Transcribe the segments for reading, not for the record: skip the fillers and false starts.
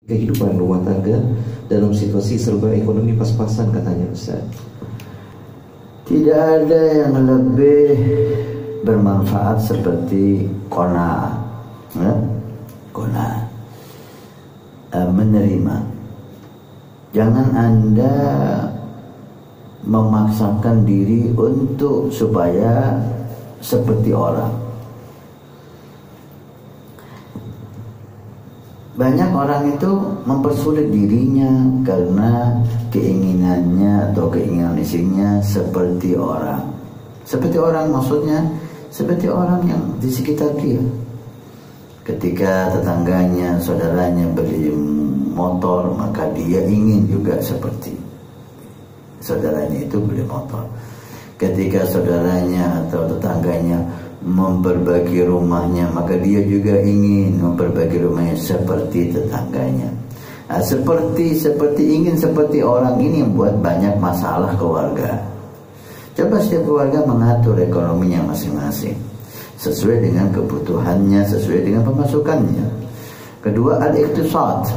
Kehidupan rumah tangga dalam situasi serba ekonomi pas-pasan, katanya Ustaz. Tidak ada yang lebih bermanfaat seperti qanaah, qanaah, menerima. Jangan Anda memaksakan diri untuk supaya seperti orang. Banyak orang itu mempersulit dirinya karena keinginannya atau keinginan istrinya seperti orang. Seperti orang maksudnya seperti orang yang di sekitar dia. Ketika tetangganya, saudaranya beli motor, maka dia ingin juga seperti saudaranya itu beli motor. Ketika saudaranya atau tetangganya memperbagi rumahnya, maka dia juga ingin memperbagi rumahnya seperti tetangganya. Nah, seperti ingin seperti orang ini membuat banyak masalah keluarga. Coba setiap keluarga mengatur ekonominya masing-masing sesuai dengan kebutuhannya, sesuai dengan pemasukannya. Kedua, al-iqtisad,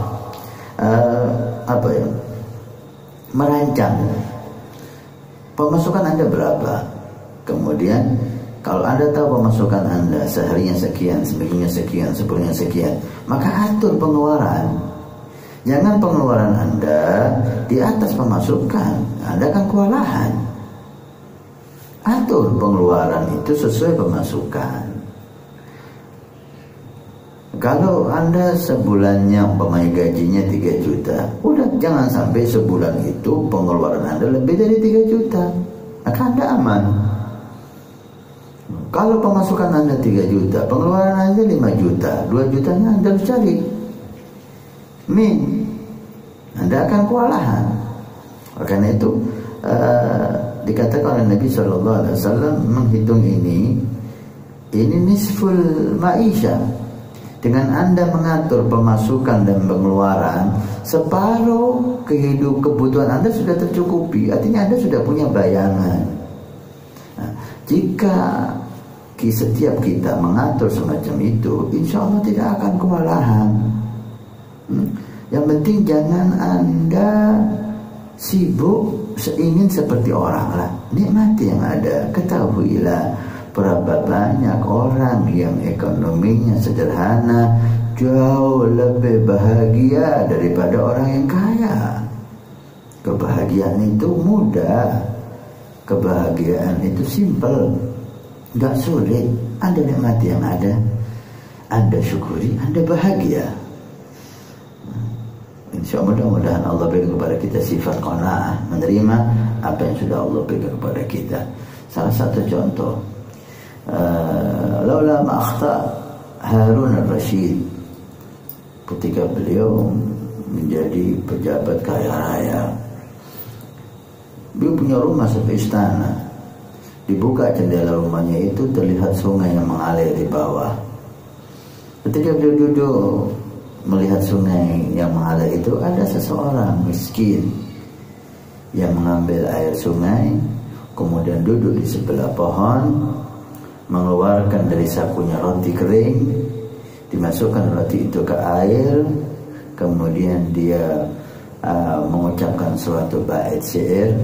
merancang pemasukan Anda berapa. Kemudian kalau Anda tahu pemasukan Anda seharinya sekian, seminggunya sekian, sebulannya sekian, maka atur pengeluaran. Jangan pengeluaran Anda di atas pemasukan, Anda akan kewalahan. Atur pengeluaran itu sesuai pemasukan. Kalau Anda sebulannya umpamanya gajinya 3 juta, udah jangan sampai sebulan itu pengeluaran Anda lebih dari 3 juta, maka Anda aman. Kalau pemasukan Anda 3 juta, pengeluaran Anda 5 juta, 2 jutanya Anda harus cari. Anda akan kewalahan. Karena itu dikatakan oleh Nabi SAW menghitung ini nisful maisha. Dengan Anda mengatur pemasukan dan pengeluaran, separuh kebutuhan Anda sudah tercukupi. Artinya Anda sudah punya bayangan. Nah, jika setiap kita mengatur semacam itu, insya Allah tidak akan kewalahan. Yang penting jangan Anda sibuk ingin seperti orang lah. Nikmati yang ada. Ketahuilah berapa banyak orang yang ekonominya sederhana jauh lebih bahagia daripada orang yang kaya. Kebahagiaan itu mudah. Kebahagiaan itu simple, gak sulit. Anda nikmati yang ada, Anda syukuri, Anda bahagia. Insya Allah mudah-mudahan Allah berikan kepada kita sifat qanaah, menerima apa yang sudah Allah berikan kepada kita. Salah satu contoh, laula ma akhta Harun al-Rashid ketika beliau menjadi pejabat kaya raya, beliau punya rumah seperti istana. Dibuka jendela rumahnya itu terlihat sungai yang mengalir di bawah. Ketika beliau duduk melihat sungai yang mengalir itu, ada seseorang miskin yang mengambil air sungai, kemudian duduk di sebelah pohon, mengeluarkan dari sakunya roti kering, dimasukkan roti itu ke air, kemudian dia mengucapkan suatu bait syair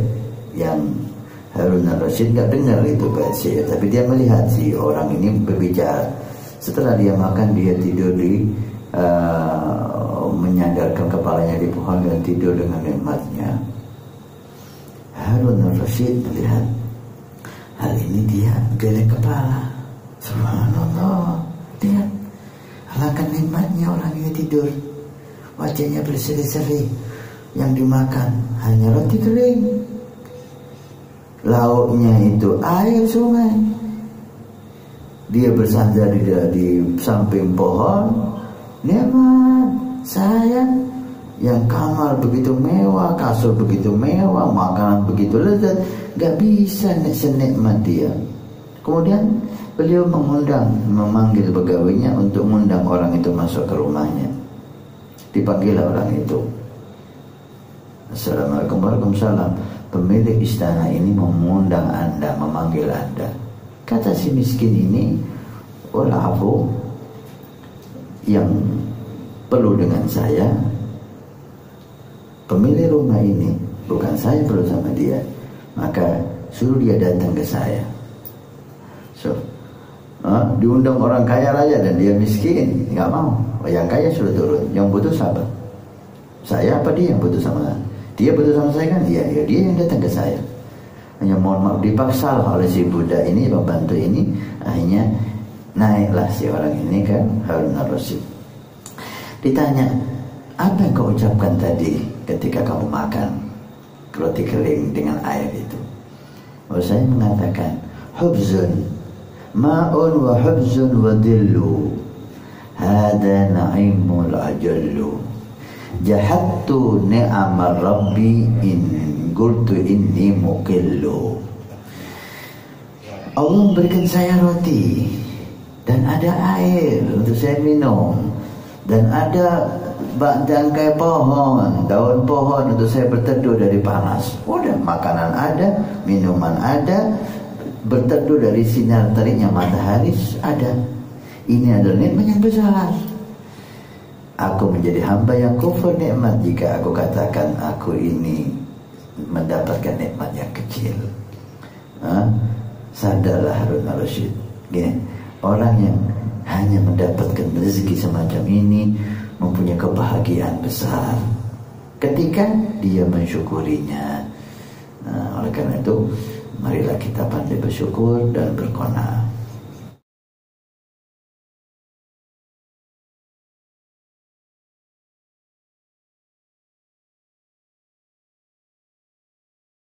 yang Harun al-Rashid gak dengar itu bait syair, tapi dia melihat si orang ini berbicara. Setelah dia makan, dia tidur di menyandarkan kepalanya di pohon dan tidur dengan nikmatnya. Harun al-Rashid melihat hal ini, dia geleng kepala. Subhanallah, lihat alangkah nikmatnya orang ini tidur, wajahnya berseri-seri, yang dimakan hanya roti kering, lauknya itu air sungai. Dia bersandar di samping pohon, nikmat, sayang, yang kamar begitu mewah, kasur begitu mewah, makanan begitu lezat, gak bisa senikmat dia. Kemudian beliau memanggil pegawainya untuk mengundang orang itu masuk ke rumahnya. Dipanggil orang itu. Assalamualaikum warahmatullahi wabarakatuh. Pemilik istana ini mengundang Anda, memanggil Anda. Kata si miskin ini, "Walafu, yang perlu dengan saya pemilik rumah ini bukan saya perlu sama dia, maka suruh dia datang ke saya. So, diundang orang kaya raya dan dia miskin, nggak mau. Yang kaya suruh turun, yang butuh siapa? Saya apa dia yang butuh sama saya? Dia butuh sama saya kan? Iya, dia yang datang ke saya. Hanya mohon maaf dipaksa oleh si budak ini, pembantu ini, akhirnya naiklah si orang ini kan Harun Ar-Rasyid. Ditanya, apa yang kau ucapkan tadi ketika kamu makan roti kering dengan air itu? Oh, saya mengatakan, hubzun ma'un wa hubzun wa dillu, hada na'imul ajallu, jahattu ni'amar rabbi in qultu inni muqillu. Allah memberikan saya roti dan ada air untuk saya minum, dan ada bangkai pohon, daun pohon untuk saya berteduh dari panas. Udah, makanan ada, minuman ada, berteduh dari sinar teriknya matahari ada. Ini adalah nikmat yang besar. Aku menjadi hamba yang kufur nikmat jika aku katakan aku ini mendapatkan nikmat yang kecil. Sadarlah Harun Ar-Rasyid. Gini, orang yang hanya mendapatkan rezeki semacam ini mempunyai kebahagiaan besar ketika dia mensyukurinya. Oleh karena itu, marilah kita pandai bersyukur dan berqanaah.